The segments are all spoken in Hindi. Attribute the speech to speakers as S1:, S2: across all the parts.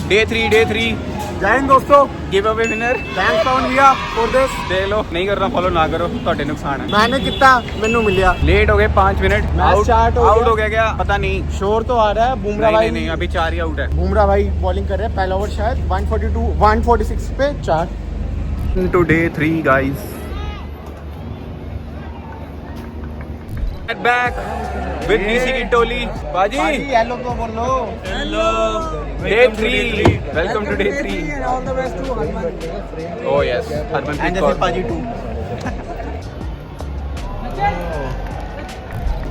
S1: डे थ्री
S2: जय हिंद दोस्तों,
S1: give away winner.
S2: Thanks on भैया फॉर दिस।
S1: देख लो, नहीं करना फॉलो ना करो, ਤੁਹਾਡੇ ਨੁਕਸਾਨ है।
S2: मैंने कितना मैनू मिलिया।
S1: लेट हो गए 5 मिनट।
S2: मैच स्टार्ट
S1: आउट हो गया क्या पता नहीं।
S2: शोर तो आ रहा है। बुमराह भाई
S1: नहीं, अभी 4 ही आउट है।
S2: बुमराह भाई बॉलिंग कर रहे हैं। पहला ओवर शायद 142 146 पे 4।
S1: To day 3 guys. Back with DC की टोली। बाजी
S2: हेलो तो बोलो।
S1: Hello. Day 3 welcome to day 3
S2: all the best to Harman.
S1: Oh yes, Harmanpreet
S2: and
S1: Kaur.
S2: पाजी 2।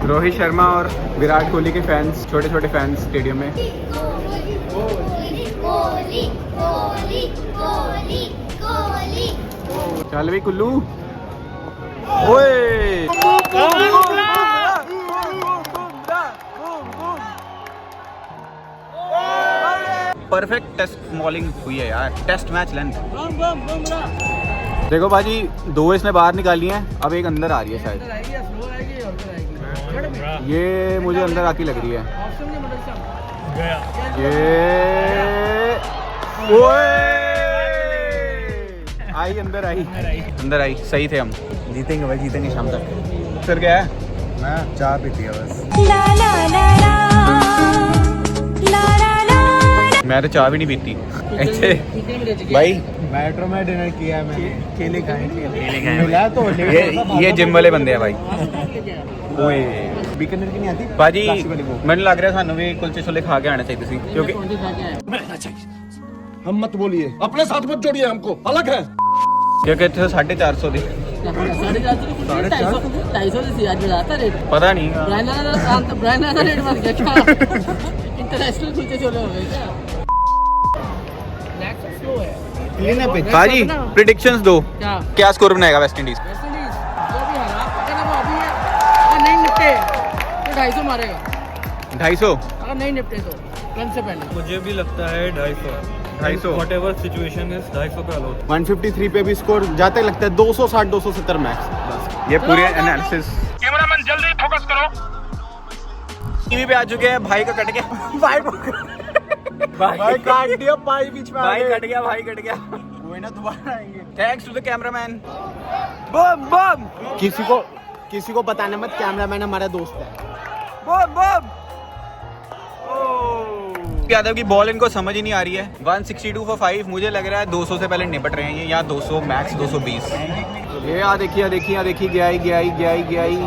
S1: रोहित शर्मा और विराट कोहली के फैंस, छोटे छोटे फैंस स्टेडियम में। चल भी कुल्लू। ओए परफेक्ट टेस्ट बॉलिंग हुई है यार, टेस्ट मैच लेंथ। देखो बाजी, 2 इसने बाहर निकाली हैं, अब एक अंदर आ रही है शायद। ये मुझे अंदर आती लग रही है। ये ओए आई, अंदर आई। सही थे हम। जीतेंगे भाई, जीतेंगे शाम तक। फिर क्या है,
S2: मैं चाय पीती है बस।
S1: मैं तो चाय भी नहीं पीती ऐसे भाई।
S2: मेट्रो में डिनर किया है मैंने। केले खाए मिला तो
S1: ये जिम वाले बंदे हैं भाई। ओए
S2: बीकानेर की नहीं आती
S1: बाजी,
S2: क्लासिक वाली वो।
S1: ਮੈਨੂੰ ਲੱਗ ਰਿਹਾ ਸਾਨੂੰ ਵੀ ਕੁਲਚੇ ਛੋਲੇ ਖਾ ਕੇ ਆਣੇ ਚਾਹੀਦੇ ਸੀ, क्योंकि
S3: हम मत बोलिए, अपने साथ मत जोड़िए हमको, अलग है।
S1: क्योंकि ਇੱਥੇ 450 ਦੀ पता नहीं। बाजी प्रेडिक्शंस दो, क्या स्कोर बनाएगा वेस्ट इंडीज? 250
S4: अगर नहीं निपटे तो रन से पहले।
S5: मुझे भी लगता है 250 व्हाटएवर सिचुएशन है 250 का आउट।
S2: 153 पे भी स्कोर जाते लगता है 260 270 मैक्स बस।
S1: ये पूरे एनालिसिस।
S5: कैमरामैन जल्दी फोकस करो।
S1: टीवी पे आ चुके हैं। भाई का कट गया।
S2: भाई काट दिया, पाई बीच में आ
S1: भाई
S2: गए।
S1: कट गया, भाई कट गया।
S2: वो ना दोबारा आएंगे।
S1: Thanks to the cameraman. बम बम
S2: किसी को बताना मत, कैमरामैन हमारा दोस्त है।
S1: बम बम। यादव की बॉल इनको समझ ही नहीं आ रही है। 162 for 5। मुझे लग रहा है 200 से पहले निपट रहे हैं ये, या 200 मैक्स 220। ये आ देखिए गया ही।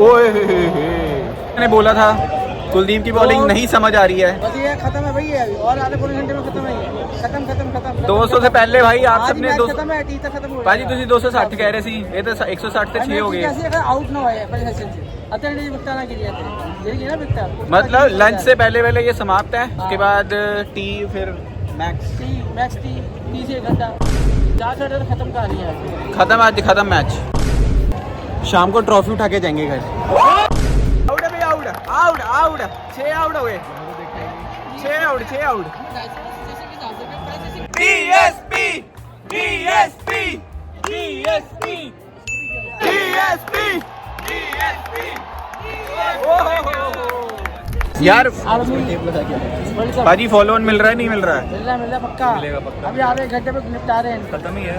S1: ओए मैंने बोला था कुलदीप की बॉलिंग नहीं समझ आ रही है।
S4: बस ये खत्म है भाई, अभी और आधे पौने घंटे में खत्म है ये। खत्म
S1: 200 से पहले भाई आप सबने
S4: खत्म है, टी तक खत्म हो गया।
S1: भाजी तुसी 260 कह रहे सी, ये तो 160 से 6 हो गए।
S4: कैसे अगर आउट ना होए पहले सेशन से अतने नहीं बिकता ना कीजिए थे ये ना बिकता।
S1: मतलब लंच से पहले ये समाप्त है, उसके बाद टी, फिर मैक्स
S4: टी से 1 घंटा 4 घंटे तो खत्म कर रही है।
S1: खत्म, आज खत्म मैच।
S2: शाम को ट्रॉफी उठा के जाएंगे घर।
S1: आउट है भैया, आउट 6 आउट हो गए। 6 आउट। यार बाजी फॉलो ऑन मिल रहा है, नहीं मिल रहा है?
S4: मिल रहा पक्का अभी आधे घंटे में निपटा रहे हैं।
S5: खत्म ही है।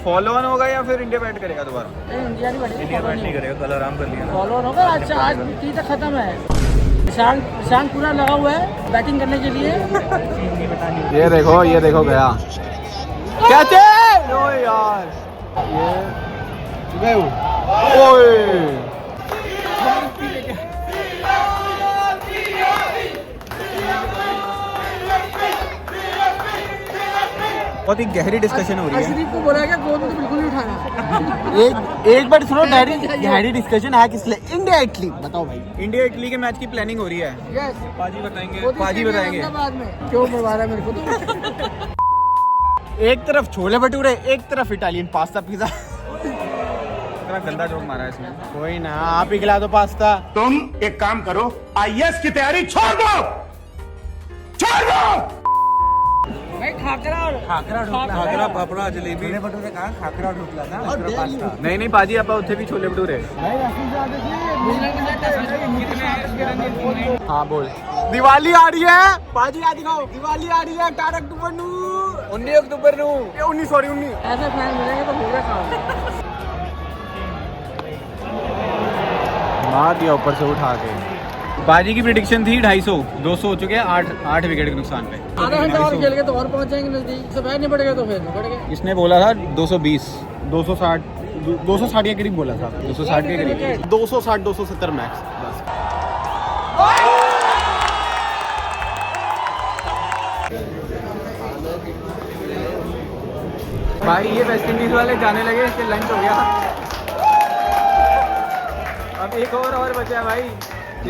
S1: फॉलो ऑन होगा या फिर इंडिया बैट करेगा दोबारा?
S4: इंडिया नहीं बढ़ेगी,
S5: इंडिया बैट नहीं करेगा, कल आराम कर लिया।
S4: फॉलो ऑन होगा। अच्छा आज टी तक खत्म है। शान पूरा लगा हुआ है बैटिंग करने के लिए।
S1: ये देखो गया कैसे। ओ यार ये ओए बहुत ही गहरी डिस्कशन हो रही है।
S4: अशरीफ को बोला क्या गोद में तो बिल्कुल नहीं उठाना।
S2: एक बार सुनो, गहरी डिस्कशन है किस लिए? इंडिया इटली बताओ भाई।
S1: इंडिया इटली के मैच की प्लानिंग हो रही है।
S4: यस
S5: पाजी बताएंगे।
S1: पाजी बताएंगे
S4: बाद में क्यों मरवा रहा है मेरे को तो।
S2: एक तरफ छोले भटूरे, एक तरफ इटालियन पास्ता पिज्जा।
S1: इतना गंदा जोक मारा है इसमें।
S2: कोई ना, आप ही खिला दो पास्ता।
S3: तुम एक काम करो, IAS की तैयारी छोड़ दो।
S4: भाई खा
S5: खाकरा पापड़ा जलेबी
S1: नहीं नहीं पाजी आप उत्थे भी छोले भटूरे हाँ बोल
S2: दिवाली आ रही है पाजी आ दिखाओ दिवाली आ रही है 18 अक्टूबर नू
S1: 19 अक्टूबर नू
S2: 19 सॉरी 19
S4: ऐसे फैन मिलेंगे तो पूरा खाओ।
S1: मार दिया ऊपर से उठा के। बाजी की प्रिडिक्शन थी 250, 200 हो चुके हैं 8 विकेट के नुकसान पे।
S4: आधा घंटा और खेल के तो और पहुंच जाएंगे नजदीक से, बैठ नहीं पड़ेगा तो फिर बढ़ गए।
S1: इसने बोला था 220
S2: 260 के करीब बोला था
S1: 260 के करीब
S2: 260 270 मैक्स बस।
S1: भाई ये वेस्ट इंडीज वाले जाने लगे, इसके लंच हो गया। अब एक और बचा है भाई,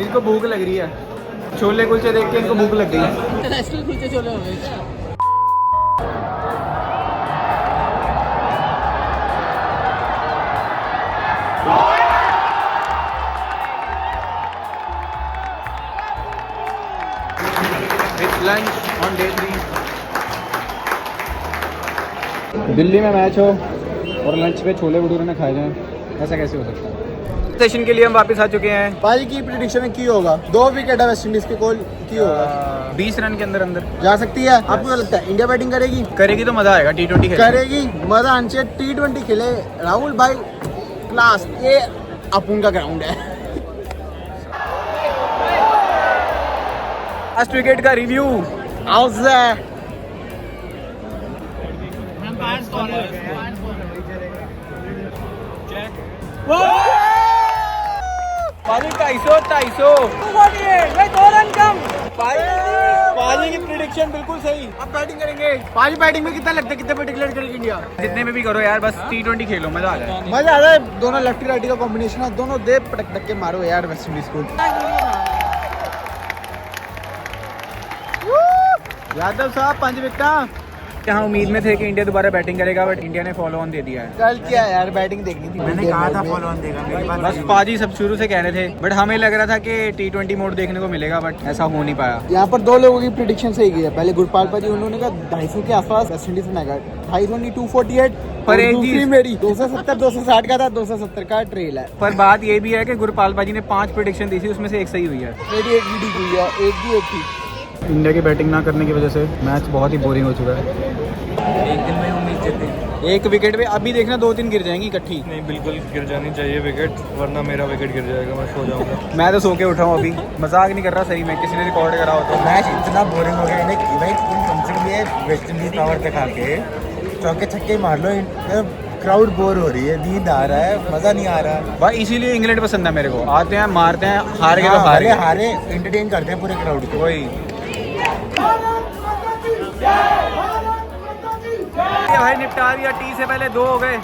S1: इनको भूख लग रही है। छोले कुलचे देख के इनको भूख लग गई है।
S4: नेशनल कुलचे छोले हो गए क्या?
S1: It's lunch on day 3. Delhi में मैच हो और लंच पे छोले भटूरे न खाए जाएं, ऐसा कैसे हो सकता है? सेशन के लिए हम वापस आ चुके हैं।
S2: पाजी की प्रेडिक्शन की होगा 2 विकेट है वेस्ट इंडीज के कोल की होगा
S1: 20 रन के अंदर
S2: जा सकती है। आपको क्या लगता है इंडिया बैटिंग
S1: करेगी तो मजा आएगा। T20 खेल
S2: करेगी मजा आना चाहिए। T20 खेले राहुल भाई क्लास, ये अपुन का ग्राउंड है।
S1: फर्स्ट विकेट का रिव्यू पाजी 250 की प्रेडिक्शन बिल्कुल सही।
S2: अब बैटिंग करेंगे। पाजी बैटिंग में कितना लगता है, कितने पे डिक्लेयर करेगी इंडिया?
S1: जितने में भी करो यार, बस T20 खेलो, मजा आ जाए।
S2: मजा आ रहा है। दोनों लेफ्टी राइटी का कॉम्बिनेशन है, दोनों दे पटक के मारो यार वेस्ट इंडीज को।
S1: यादव साहब 5 विकेट। यहाँ उम्मीद में थे कि इंडिया दोबारा बैटिंग करेगा, बट इंडिया ने फॉलो ऑन दे दिया है।
S2: कल क्या यार बैटिंग देखनी थी।
S1: मैंने कहा था फॉलो ऑन देगा मेरी बात। बस पाजी सब शुरू से कह रहे थे, बट हमें लग रहा था कि T20 मोड देखने को मिलेगा, बट ऐसा हो नहीं पाया।
S2: यहाँ पर 2 लोगों की प्रेडिक्शन सही गई है। पहले गुरपाल पाजी उन्होंने कहा 250 के आसपास वेस्ट इंडीज में आएगा। 250 नहीं 248
S1: पर एक
S2: दूसरी
S1: चीज-
S2: मेरी 270 260 का था, 270 का ट्रेल है।
S1: पर बात ये भी है कि गुरपाल पाजी ने 5 प्रेडिक्शन दी थी, उसमें से एक सही हुई है।
S2: मेरी एक भी दी हुई है, एक भी एक थी।
S1: इंडिया की बैटिंग ना करने की वजह से मैच बहुत ही बोरिंग हो चुका है।
S5: एक दिन में उम्मीद जीती।
S1: एक विकेट पे अभी देखना 2-3 गिर जाएंगी इकट्ठी।
S5: नहीं, बिल्कुल गिर जानी चाहिए विकेट, वरना मेरा विकेट गिर जाएगा, मैं सो जाऊंगा।
S1: मैं तो सो के उठा हूँ अभी, मजाक नहीं कर रहा, सही में किसी ने रिकॉर्ड करा हो तो।
S6: मैच इतना बोरिंग हो गया इन्हें कि भाई तुम कम से कम ये वेस्ट इंडीज पावर दिखा के चौके छक्के मार लो। क्राउड बोर हो रही है, नींद आ रहा है, मजा नहीं आ रहा।
S1: भाई इसीलिए इंग्लैंड पसंद है मेरे को। आते हैं, मारते हैं, हार गए तो हार गए।
S6: हारे एंटरटेन करते हैं पूरे क्राउड को।
S1: वही ये भाई निपटा दिया। टी से पहले 2 हो गए।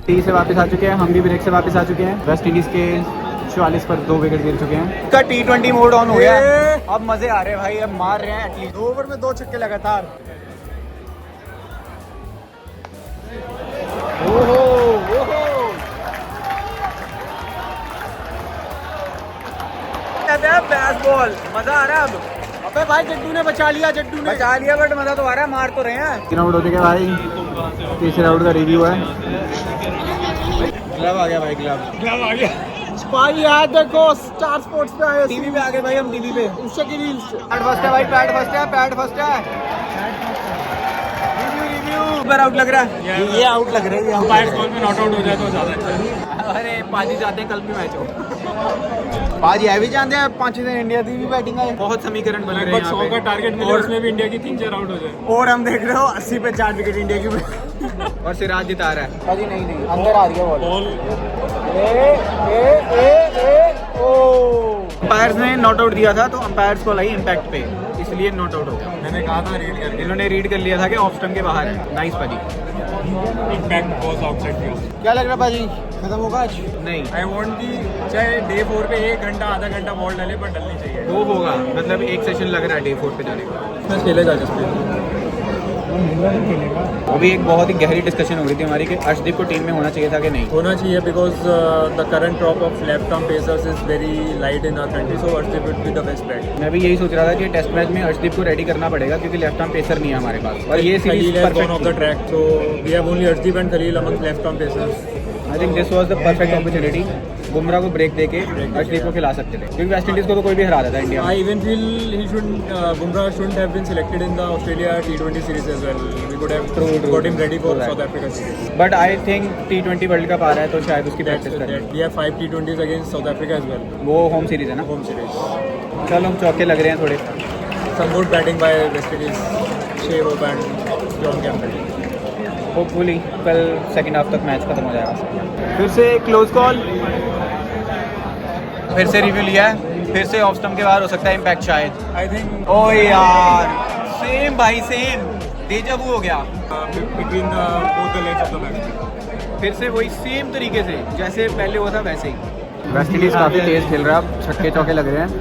S1: टी से वापस आ चुके हैं, हम भी ब्रेक से वापस आ चुके हैं। वेस्ट इंडीज के 44 पर 2 विकेट गिर चुके हैं। का T20 मोड ऑन हो गया, अब मजे आ रहे हैं भाई, अब मार रहे हैं एटलीस्ट।
S2: 2 ओवर में 2 छक्के लगातार।
S1: ओहो बैस बॉल, मजा आ रहा है अब।
S2: अबे भाई जड्डू ने बचा लिया, जड्डू ने
S1: बचा लिया, बट मजा तो आ रहा है, मार तो रहे हैं। 3 आउट हो चुके भाई, तीसरे आउट का रिव्यू है। ग्लव आ गया भाई, ग्लव आ गया
S2: भाई। यार देखो स्टार स्पोर्ट्स पे आए,
S1: टीवी पे आ गए भाई, हम टीवी पे।
S2: उषा की रील्स।
S1: पैड फर्स्ट है भाई, पैड फर्स्ट है, पैड फर्स्ट है। रिव्यू पर आउट लग रहा है।
S2: ये आउट लग रही है।
S5: फाइव बॉल में नॉट आउट हो जाए तो ज्यादा अच्छा है।
S1: अरे पाजी चाहते हैं कल भी मैच हो।
S2: पाजी है भी जानते हैं 5 दिन इंडिया की भी बैटिंग है।
S1: बहुत समीकरण बन रहे हैं
S5: लगभग
S1: यहाँ
S5: 100 का
S1: पे।
S5: टारगेट मिले, उसमें भी इंडिया की 3-4 आउट हो जाए।
S2: और हम देख रहे हो 80 पे 4 विकेट इंडिया की।
S1: और सिराज जिता रहा है।
S2: पाजी नहीं अंदर आ रही है
S5: बॉल
S1: अंपायर्स ने नॉट आउट दिया था, तो अंपायर्स को लाई इम्पैक्ट पे, इसलिए नॉट आउट हो गया।
S5: मैंने कहा था रीड करके,
S1: इन्होंने रीड कर लिया था कि ऑफ स्टंप के बाहर है। नाइस पाजी।
S5: Impact was outside field.
S2: क्या लग रहा है पाजी, खत्म होगा आज?
S1: नहीं,
S5: आई वांट कि चाहे डे 4 पे 1 घंटा आधा घंटा बॉल डाले, पर डलनी चाहिए।
S1: 2 होगा, मतलब एक सेशन लग रहा है डे 4 पे जाने का।
S5: खेलेगा जसप्रीत।
S1: अभी एक बहुत ही गहरी डिस्कशन हो रही थी हमारी कि अर्शदीप को टीम में होना चाहिए था कि नहीं।
S5: होना चाहिए because the current crop of left arm pacers is very light in our country, so Arshdeep would be the best bet.
S1: मैं भी यही सोच रहा था कि टेस्ट मैच में अर्शदीप को रेडी करना पड़ेगा क्योंकि लेफ्ट आर्म पेसर नहीं है हमारे पास और ये series
S5: Khalil off the track, so we have only Arshdeep and Khalil among left arm pacers.
S1: I think this was the perfect opportunity. Bumrah को ब्रेक देके अर्शदीप को खिला सकते थे क्योंकि वेस्ट इंडीज को तो कोई भी हरा देता है इंडिया में।
S5: I even feel Bumrah shouldn't have been selected in the Australia T20 series as well. We could have got him ready for South Africa series.
S1: But I think T20 world cup आ रहा है तो शायद उसकी प्रैक्टिस करें।
S5: We have 5 T20s against South Africa as well.
S1: वो होम सीरीज है ना।
S5: Home series.
S1: चलो हम चौके लग रहे हैं थोड़े।
S5: Some good batting by West Indies, Shea Hope and John Campbell.
S1: Hopefully कल सेकंड हाफ तक मैच खत्म हो जाएगा। फिर से क्लोज कॉल, फिर से रिव्यू लिया है, फिर से ऑफ स्टंप के बाहर हो सकता है इम्पैक्ट शायद।
S5: I think
S1: ओ यार सेम भाई सेम डेजा वू हो गया
S5: between both the legs of the match.
S1: फिर से वही सेम तरीके से जैसे पहले हुआ था वैसे ही। वेस्ट इंडीज काफ़ी तेज खेल रहा है, अब छक्के चौके लग रहे हैं।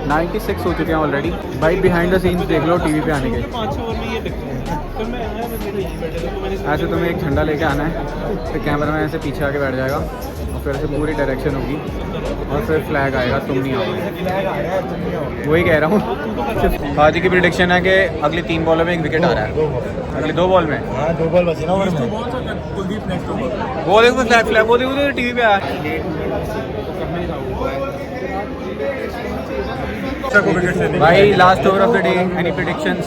S1: 96 हो चुके हैं ऑलरेडी भाई। बिहाइंड द सीन्स देख लो टीवी पे आने के। ऐसे तुम्हें एक झंडा लेके आना है, फिर कैमरा मैन ऐसे पीछे आके बैठ जाएगा और फिर ऐसे पूरी डायरेक्शन होगी और फिर फ्लैग आएगा, तुम नहीं आओगे। वही कह रहा हूँ। हाजी की प्रिडिक्शन है कि अगली 3 बॉलों में 1 विकेट आ रहा है। अगली 2 बॉल में
S6: हाँ 2 बॉल बची ना ओवर में।
S5: Kuldeep next over.
S1: वो देखो फ्लैग फ्लैग, वो देखो तो टीवी पे आया। भाई last over of the day, any predictions?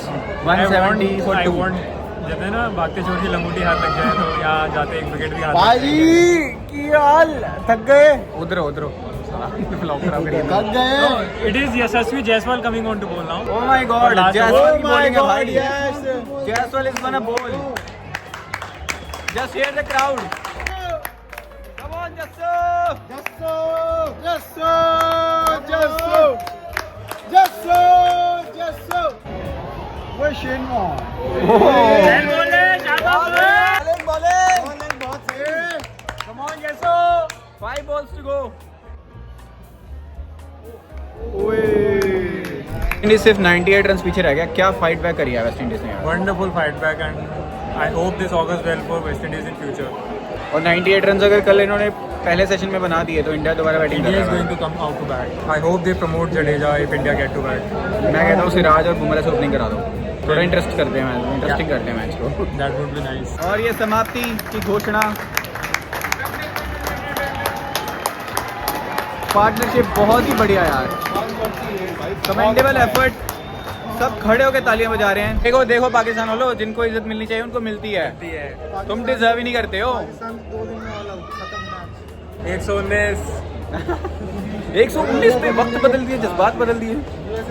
S1: 170 for 2।
S5: जब है ना भागते छोड़ के लंगोटी हाथ लग जाए तो यहाँ जाते 1 विकेट भी हाथ
S2: भाई की हाल थक गए,
S1: उधर फ्लॉप खराब करिए।
S2: थक गए।
S5: It is Yashasvi Jaiswal coming on to bowl now.
S1: Oh my God,
S5: Last
S1: Jaiswal की
S2: Oh my
S1: bowling है
S2: God,
S1: भाई।
S2: yes.
S1: Jaiswal is gonna bowl. Just hear the crowd. Come on, Jasso.
S2: Jasso, Jasso, Jasso, Jasso, Jasso. Where's Shane Warne? Bowling बहुत सही।
S1: Come on, Jasso. 5 balls to go. India सिर्फ 98 रन पीछे रह गया। क्या फाइट बैक करी है वेस्ट इंडीज ने यार।
S5: Wonderful fight back and I hope this augurs well for West Indies in future.
S1: और 98 रन अगर कल इन्होंने पहले सेशन में बना दिए तो इंडिया दोबारा बैटिंग
S5: India is
S1: कर
S5: going to come out to bat. I hope they promote Jadeja if India get to bat.
S1: मैं कहता हूँ सिराज और बुमराह से ओपनिंग करा दो, थोड़ा इंटरेस्ट करते हैं मैच, इंटरेस्टिंग करते हैं मैच को।
S5: That would be nice.
S1: और ये समाप्ति की घोषणा। पार्टनरशिप बहुत ही बढ़िया यार, कमेंडेबल एफर्ट, सब खड़े होकर तालियां बजा रहे हैं। देखो देखो पाकिस्तान वालों, जिनको इज्जत मिलनी चाहिए उनको मिलती है, तुम डिजर्व ही नहीं करते हो।
S5: 119
S1: 119 पे वक्त बदल दिए, जज्बात बदल दिए।